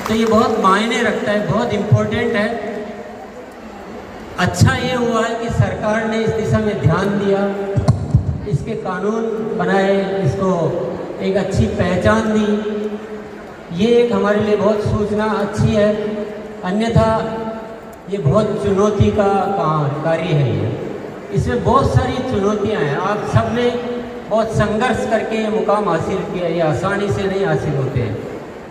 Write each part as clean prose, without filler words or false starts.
तो ये बहुत मायने रखता है, बहुत इम्पोर्टेंट है। अच्छा ये हुआ है कि सरकार ने इस दिशा में ध्यान दिया, इसके कानून बनाए, इसको एक अच्छी पहचान दी। ये एक हमारे लिए बहुत सूचना अच्छी है, अन्यथा ये बहुत चुनौती का कार्य है। ये इसमें बहुत सारी चुनौतियां हैं। आप सब ने बहुत संघर्ष करके ये मुकाम हासिल किया, ये आसानी से नहीं हासिल होते हैं।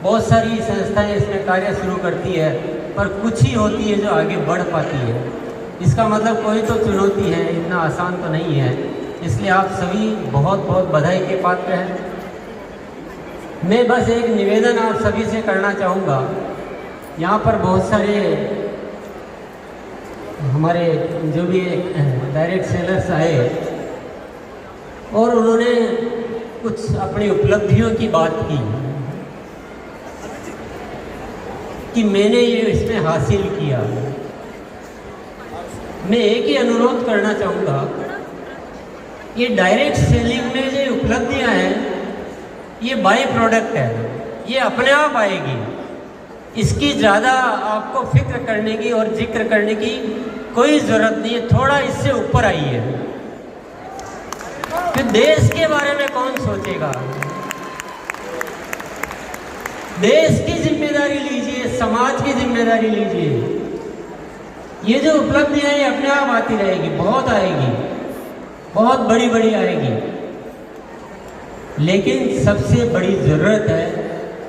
बहुत सारी संस्थाएं इसमें कार्य शुरू करती है, पर कुछ ही होती है जो आगे बढ़ पाती है। इसका मतलब कोई तो चुनौती है, इतना आसान तो नहीं है। इसलिए आप सभी बहुत बहुत बधाई के पात्र हैं। मैं बस एक निवेदन आप सभी से करना चाहूँगा। यहाँ पर बहुत सारे हमारे जो भी डायरेक्ट सेलर्स आए और उन्होंने कुछ अपनी उपलब्धियों की बात की कि मैंने ये इसमें हासिल किया। मैं एक ही अनुरोध करना चाहूँगा, ये डायरेक्ट सेलिंग में जो उपलब्धियाँ हैं ये बाई प्रोडक्ट है, ये अपने आप आएगी। इसकी ज़्यादा आपको फिक्र करने की और जिक्र करने की कोई ज़रूरत नहीं है। थोड़ा इससे ऊपर आइए। फिर देश के बारे में कौन सोचेगा? देश की जिम्मेदारी लीजिए, समाज की जिम्मेदारी लीजिए। ये जो उपलब्धियां हैं अपने आप आती रहेगी, बहुत आएगी, बहुत बड़ी बड़ी आएगी। लेकिन सबसे बड़ी जरूरत है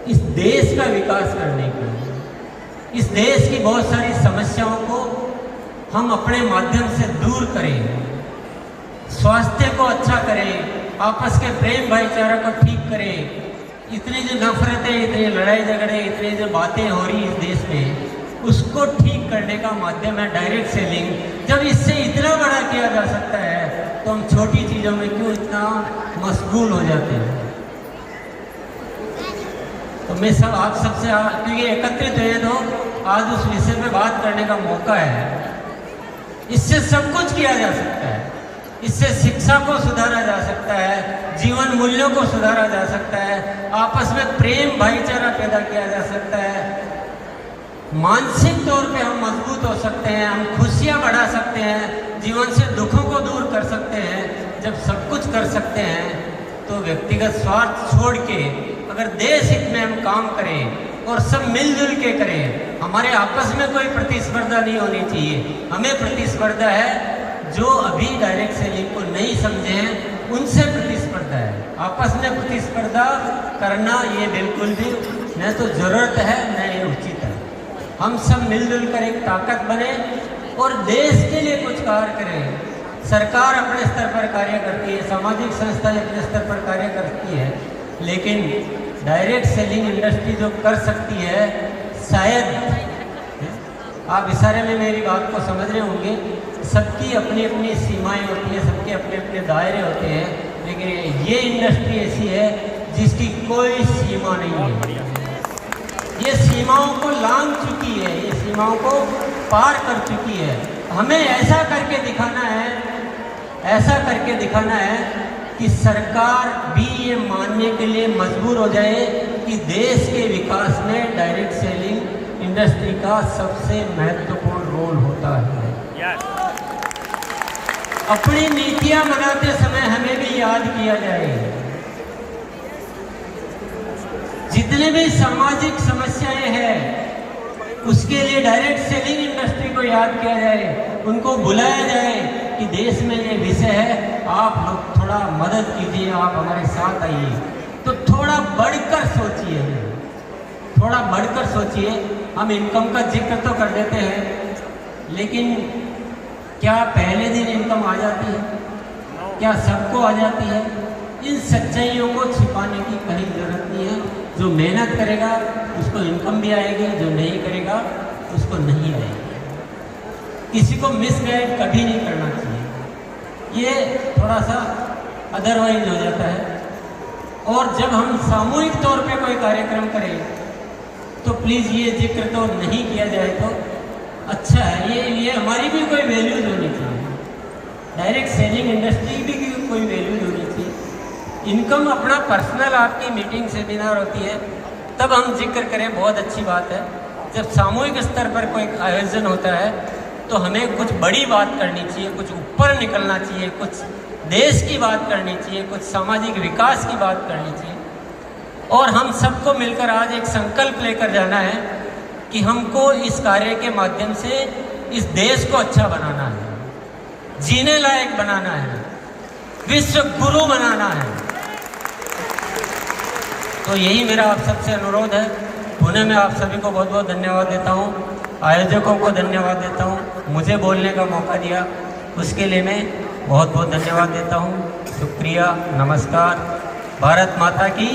इस देश का विकास करने की। इस देश की बहुत सारी समस्याओं को हम अपने माध्यम से दूर करें, स्वास्थ्य को अच्छा करें, आपस के प्रेम भाईचारा को ठीक करें। इतनी जो नफरतें, इतनी लड़ाई झगड़े, इतनी जो बातें हो रही इस देश में, उसको ठीक करने का माध्यम है डायरेक्ट सेलिंग। जब इससे इतना बड़ा किया जा सकता है तो हम छोटी चीज़ों में क्यों इतना मशगूल हो जाते हैं? तो मैं सब आप सबसे क्योंकि एकत्रित हुए तो आज उस विषय पे बात करने का मौका है। इससे सब कुछ किया जा सकता है। इससे शिक्षा को सुधारा जा सकता है, जीवन मूल्यों को सुधारा जा सकता है, आपस में प्रेम भाईचारा पैदा किया जा सकता है, मानसिक तौर पे हम मजबूत हो सकते हैं, हम खुशियाँ बढ़ा सकते हैं, जीवन से दुखों को दूर कर सकते हैं। जब सब कुछ कर सकते हैं तो व्यक्तिगत स्वार्थ छोड़ के अगर देश हित में हम काम करें और सब मिलजुल के करें, हमारे आपस में कोई प्रतिस्पर्धा नहीं होनी चाहिए। हमें प्रतिस्पर्धा है जो अभी डायरेक्ट सेलिंग को नहीं समझे हैं, उनसे प्रतिस्पर्धा है। आपस में प्रतिस्पर्धा करना ये बिल्कुल भी न तो जरूरत है न ये उचित है। हम सब मिलजुल कर एक ताकत बने और देश के लिए कुछ कार्य करें। सरकार अपने स्तर पर कार्य करती है, सामाजिक संस्थाएं अपने स्तर पर कार्य करती है, लेकिन डायरेक्ट सेलिंग इंडस्ट्री जो कर सकती है, शायद आप इशारे में मेरी बात को समझ रहे होंगे, सबकी अपनी अपनी सीमाएं होती हैं, सबके अपने अपने दायरे होते हैं, लेकिन ये इंडस्ट्री ऐसी है जिसकी कोई सीमा नहीं है। ये सीमाओं को लांघ चुकी है, ये सीमाओं को पार कर चुकी है। हमें ऐसा करके दिखाना है, ऐसा करके दिखाना है कि सरकार भी ये मानने के लिए मजबूर हो जाए कि देश के विकास में डायरेक्ट सेलिंग इंडस्ट्री का सबसे महत्वपूर्ण रोल होता है। अपनी नीतियां बनाते समय हमें भी याद किया जाए, जितने भी सामाजिक समस्याएं हैं उसके लिए डायरेक्ट सेलिंग इंडस्ट्री को याद किया जाए, उनको बुलाया जाए कि देश में ये विषय है, आप लोग थोड़ा मदद कीजिए, आप हमारे साथ आइए। तो थोड़ा बढ़कर सोचिए, थोड़ा बढ़कर सोचिए। हम इनकम का जिक्र तो कर देते हैं, लेकिन क्या पहले दिन इनकम आ जाती है? क्या सबको आ जाती है? इन सच्चाइयों को छिपाने की कहीं जरूरत नहीं है। जो मेहनत करेगा उसको इनकम भी आएगी, जो नहीं करेगा उसको नहीं आएगी। किसी को मिसगाइड कभी नहीं करना चाहिए, ये थोड़ा सा अदरवाइज हो जाता है। और जब हम सामूहिक तौर पे कोई कार्यक्रम करें तो प्लीज़ ये जिक्र तो नहीं किया जाए तो अच्छा है। ये हमारी भी कोई वैल्यूज होनी चाहिए, डायरेक्ट सेलिंग इंडस्ट्री भी कोई वैल्यूज होनी चाहिए। इनकम अपना पर्सनल आपकी मीटिंग सेमिनार होती है, तब हम जिक्र करें, बहुत अच्छी बात है। जब सामूहिक स्तर पर कोई आयोजन होता है तो हमें कुछ बड़ी बात करनी चाहिए, कुछ ऊपर निकलना चाहिए, कुछ देश की बात करनी चाहिए, कुछ सामाजिक विकास की बात करनी चाहिए। और हम सबको मिलकर आज एक संकल्प लेकर जाना है कि हमको इस कार्य के माध्यम से इस देश को अच्छा बनाना है, जीने लायक बनाना है, विश्व गुरु बनाना है। तो यही मेरा आप सबसे अनुरोध है। पुनः मैं आप सभी को बहुत बहुत धन्यवाद देता हूँ, आयोजकों को धन्यवाद देता हूँ, मुझे बोलने का मौका दिया उसके लिए मैं बहुत बहुत धन्यवाद देता हूँ। शुक्रिया, नमस्कार, भारत माता की